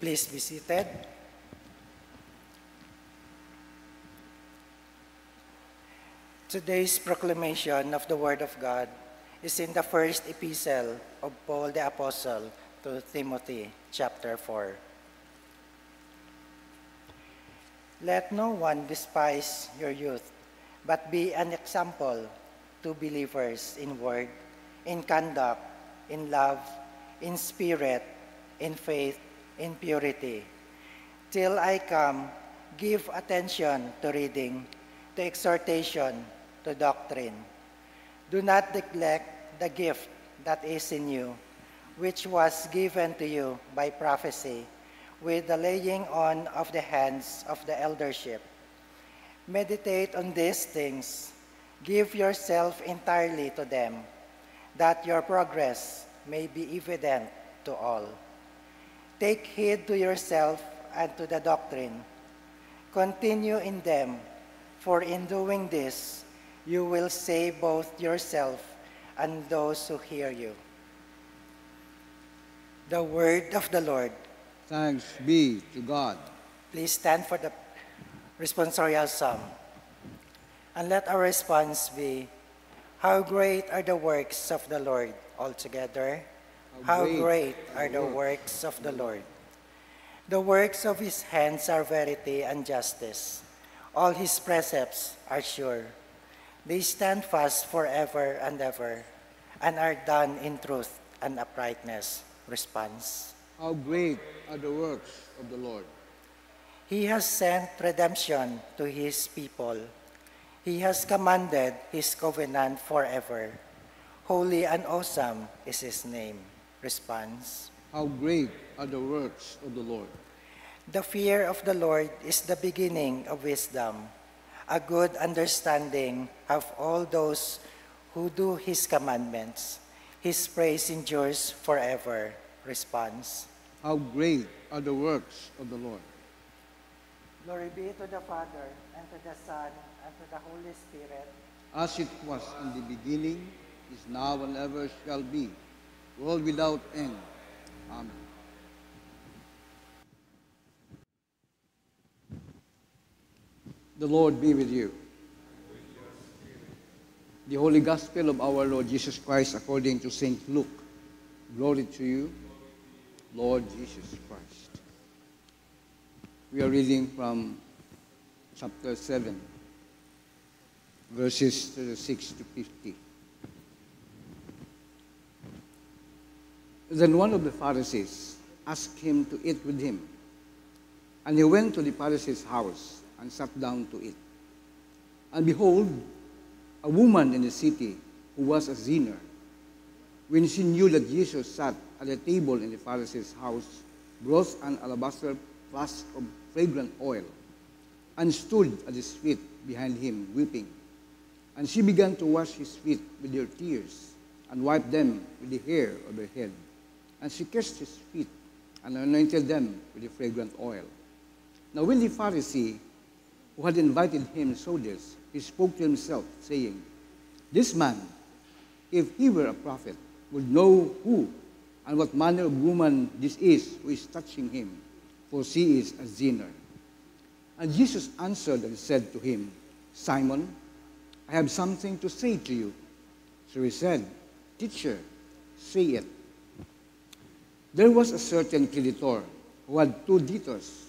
Please be seated. Today's proclamation of the Word of God is in the first epistle of Paul the Apostle to Timothy, chapter 4. Let no one despise your youth, but be an example to believers in word, in conduct, in love, in spirit, in faith, in purity. Till I come, give attention to reading, to exhortation, to doctrine. Do not neglect the gift that is in you, which was given to you by prophecy, with the laying on of the hands of the eldership. Meditate on these things. Give yourself entirely to them, that your progress may be evident to all. Take heed to yourself and to the doctrine. Continue in them, for in doing this, you will save both yourself and those who hear you. The word of the Lord. Thanks be to God. Please stand for the responsorial psalm. And let our response be, how great are the works of the Lord altogether. How great are the works of the Lord. The works of his hands are verity and justice. All his precepts are sure. They stand fast forever and ever, and are done in truth and uprightness. Response. How great are the works of the Lord. He has sent redemption to his people. He has commanded his covenant forever. Holy and awesome is his name. Response. How great are the works of the Lord. The fear of the Lord is the beginning of wisdom. A good understanding of all those who do his commandments. His praise endures forever. Response. How great are the works of the Lord. Glory be to the Father, and to the Son, and to the Holy Spirit. As it was in the beginning, is now, and ever shall be, world without end. Amen. The Lord be with you. The Holy Gospel of our Lord Jesus Christ according to St. Luke. Glory to you, Lord Jesus Christ. We are reading from chapter 7, verses 36 to 50. Then one of the Pharisees asked him to eat with him. And he went to the Pharisee's house and sat down to eat. And behold, a woman in the city who was a sinner, when she knew that Jesus sat at the table in the Pharisee's house, brought an alabaster flask of fragrant oil, and stood at his feet behind him, weeping. And she began to wash his feet with her tears, and wiped them with the hair of her head. And she kissed his feet, and anointed them with the fragrant oil. Now when the Pharisee who had invited him saw this, he spoke to himself, saying, this man, if he were a prophet, would know who and what manner of woman this is who is touching him, for she is a sinner. And Jesus answered and said to him, Simon, I have something to say to you. So he said, Teacher, say it. There was a certain creditor who had 2 debtors.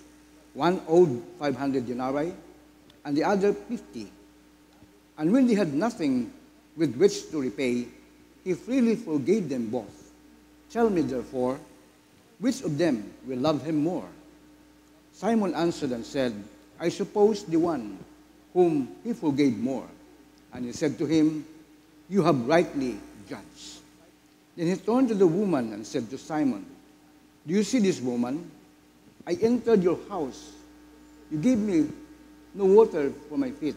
One owed 500 denarii, and the other 50. And when they had nothing with which to repay, he freely forgave them both. Tell me, therefore, which of them will love him more? Simon answered and said, I suppose the one whom he forgave more. And he said to him, you have rightly judged. Then he turned to the woman and said to Simon, do you see this woman? I entered your house. You gave me no water for my feet,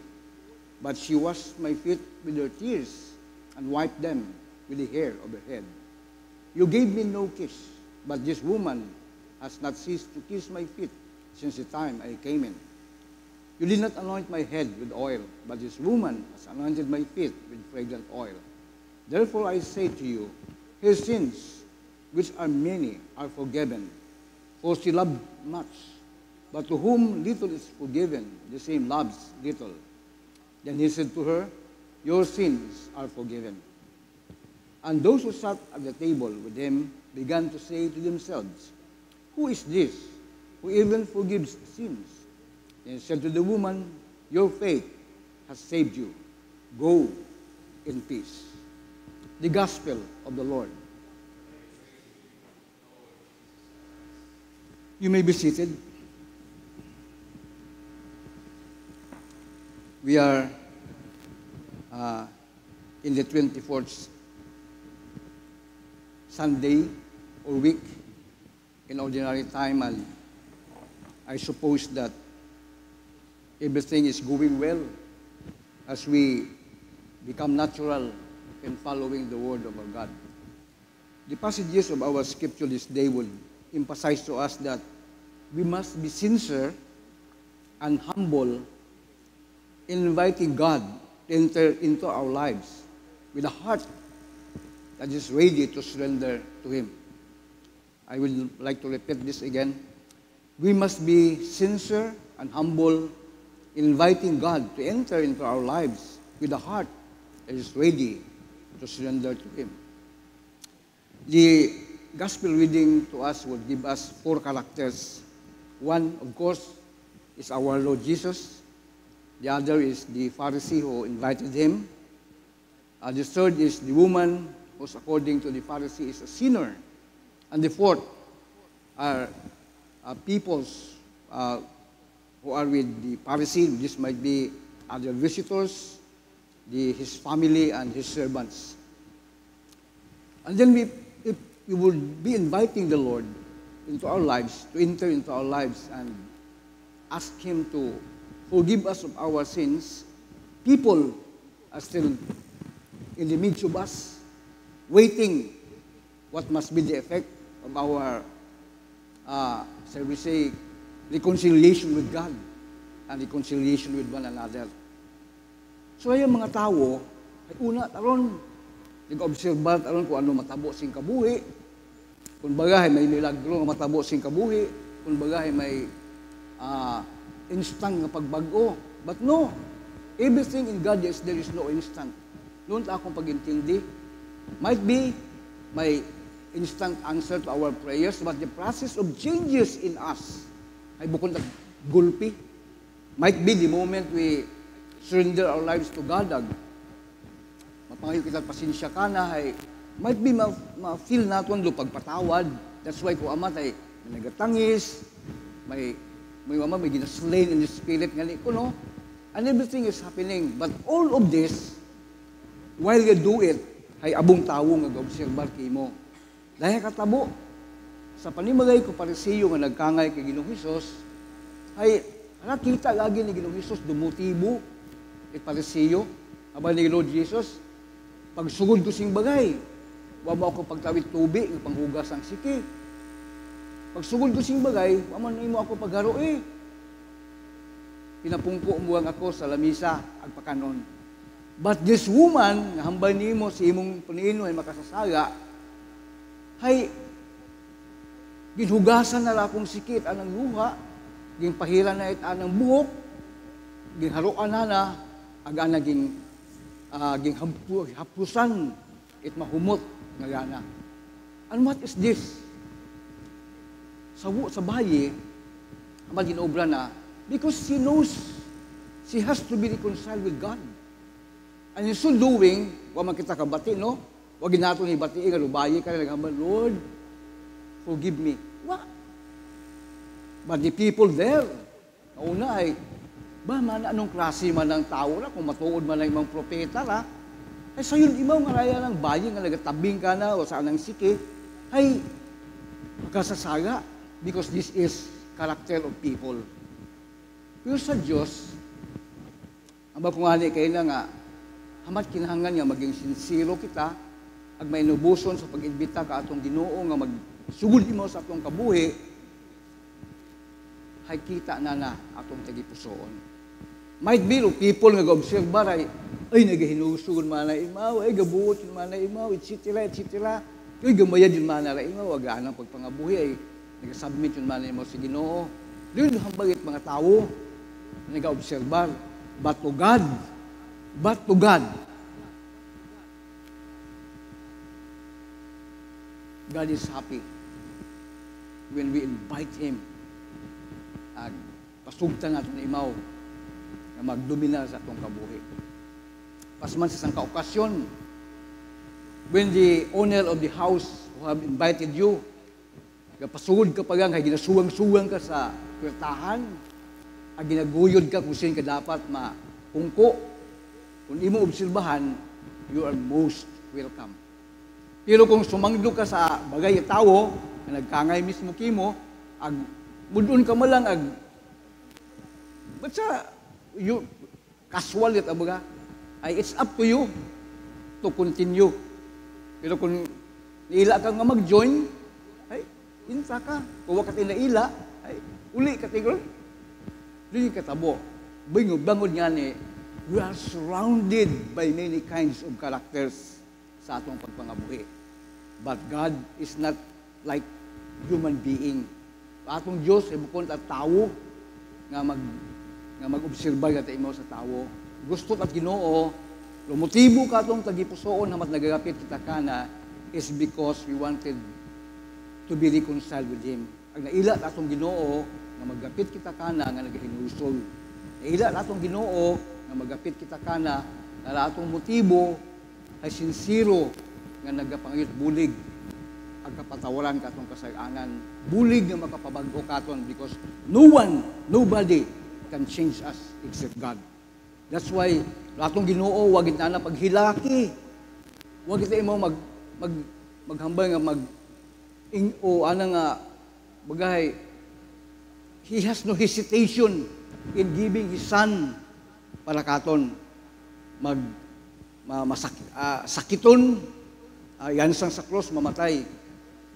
but she washed my feet with her tears and wiped them with the hair of her head. You gave me no kiss, but this woman has not ceased to kiss my feet since the time I came in. You did not anoint my head with oil, but this woman has anointed my feet with fragrant oil. Therefore I say to you, her sins, which are many, are forgiven, for she loved much. But to whom little is forgiven, the same loves little. Then he said to her, your sins are forgiven. And those who sat at the table with him began to say to themselves, who is this who even forgives sins? And he said to the woman, your faith has saved you. Go in peace. The gospel of the Lord. You may be seated. We are in the 24th Sunday or week in ordinary time, and I suppose that everything is going well as we become natural in following the word of our God. The passages of our scripture this day will emphasize to us that we must be sincere and humble in inviting God to enter into our lives with a heart that is ready to surrender to Him. I would like to repeat this again. We must be sincere and humble in inviting God to enter into our lives with a heart that is ready to surrender to Him. The gospel reading to us will give us 4 characters. One, of course, is our Lord Jesus. The other is the Pharisee who invited Him. The third is the woman who, according to the Pharisee, is a sinner. And the fourth are peoples who are with the Pharisee. This might be other visitors, his family, and his servants. And then if we would be inviting the Lord into our lives, to enter into our lives and ask Him to forgive us of our sins, people are still in the midst of us, waiting what must be the effect of our, shall we say, reconciliation with God and reconciliation with one another. So ay mga tao, ay una, taron, nag-observe taron kung ano matabo sing kabuhi, kung bagay may milagro nga matabo sing kabuhi, kung bagay may instant nga pagbago. But no, everything in God is there is no instant. Noon ta akong pag-intindi. Might be may instant answer to our prayers, but the process of changes in us ay bukod na gulpi. Might be the moment we surrender our lives to God, mapangayo kita pasensya ka na, ay might be ma-feel natin do pagpatawad. That's why kung amat ay nagatangis, may mama may ginaslain in the spirit nga ko, no? And everything is happening. But all of this, while you do it, ay abong tawo nga gobserbar kimo. Dahil katabo, sa panimagay ko Parisiyo nga nagkangay kay Ginoong Hesus, ay nakita lagi ni Ginoong Hesus dumutibo kay Parisiyo, abang ni Lord Jesus, pagsugod ko sing bagay, wa mo ako pagtawid tubig, panghugas ang siki. Pagsugod ko sing bagay, wa man imo ako pagharo pinapungko umuwang ako sa lamisa agpakanon. But this woman, nga hambay nimo si imong paniino ay makasasaga, hay ginhugasan na akong sikit anang luha, ginpahiran na it anang buhok, ginharuan na aga naging hapusan it mahumot nga gana. And what is this? Sa bayi, ang ginobra na, because she knows she has to be reconciled with God. And in so doing, wa man kita kabati, no? Wa ginato ni bati nga lubayi ka nagambal, Lord, forgive me. Wa. But the people there, una ay, ba man anong klase man ng tao ra kung matuod man lang imong propeta ra, ay sayon imaw nga raya ng bayi nga nagatabing ka na o saan ang siki, ay makasasaga because this is character of people. Pero sa Diyos, ang bakungani kayo na nga, hamat kinahanglan nga maging sincero kita, ag may inubuson sa pag-imbita ka atong Ginoo nga magsugod mo sa atong kabuhi, hay kita na atong tagipusoon. Might be, people nga ga-observe baray, ay nagahinusugod man na imaw, ay gabuot yun man na imaw, etc. Ay gamaya din man na imaw, agaan ang pagpangabuhi, ay nag-submit yung man mo sa Ginoo. Doon hambagit mga tao, nag-obserbar, but to God, God is happy when we invite Him. Pasugtan natin imaw na magdomina sa atong kabuhi. Pasman sa isang kaokasyon, when the owner of the house who have invited you, pasugod ka pa kay ginasuwang-suwang ka sa kwartahan, ginaguyod ka kung sino ka dapat mapungko. Kung imo obserbahan, you are most welcome. Pero kung sumangdo ka sa bagay at tao, na nagkangay mismo kimo, mudun ka mo lang, but sa, casual it, abaga, it's up to you to continue. Pero kung naila ka nga mag-join, insa ka. Kung wakat naila, uli ka tigol. Doon yung katabo. Bangod nga ni, we are surrounded by many kinds of characters sa atong pagpangabuhi. But God is not like human being. Atong Diyos, ibukon at tao nga mag-obserba nga tayo sa tao. Gusto at Ginoo, lumutibo ka atong tagipusoon na nagagapit kita ka na is because we wanted to be reconciled with Him. Ang naila atong Ginoo nga maggapit kita kana nga nagahinusol. Naila atong Ginoo nga maggapit kita kana nga atong motibo ay sincero nga nagapangit bulig ang kapatawaran ka atong kasag-angan. Bulig nga makapabago katon because nobody can change us except God. That's why atong Ginoo wag gid na paghilaki. Wag gid mo maghambal nga bagay, He has no hesitation in giving His Son para katon sakiton, yan sang sa cross, mamatay.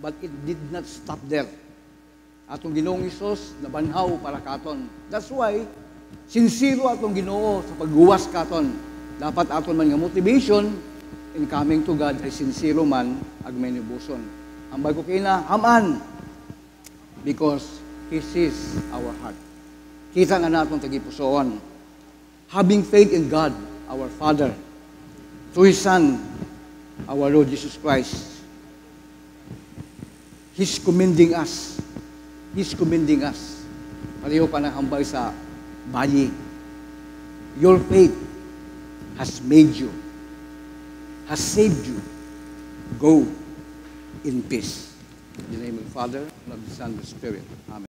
But it did not stop there. Atong Ginoong Hesus nabanhaw para katon. That's why, sincero atong Ginoo sa pagguwas katon. Dapat aton man nga motivation in coming to God ay sincero man ag may nibuson. Ang bago kina, haman. Because He sees our heart. Kita nga natong tagipusoon. Having faith in God, our Father, through His Son, our Lord Jesus Christ, He's commending us. He's commending us. Pareho pa ng hambay sa bayi. Your faith has made you, has saved you. Go in peace. In the name of the Father, and of the Son, and of the Spirit. Amen.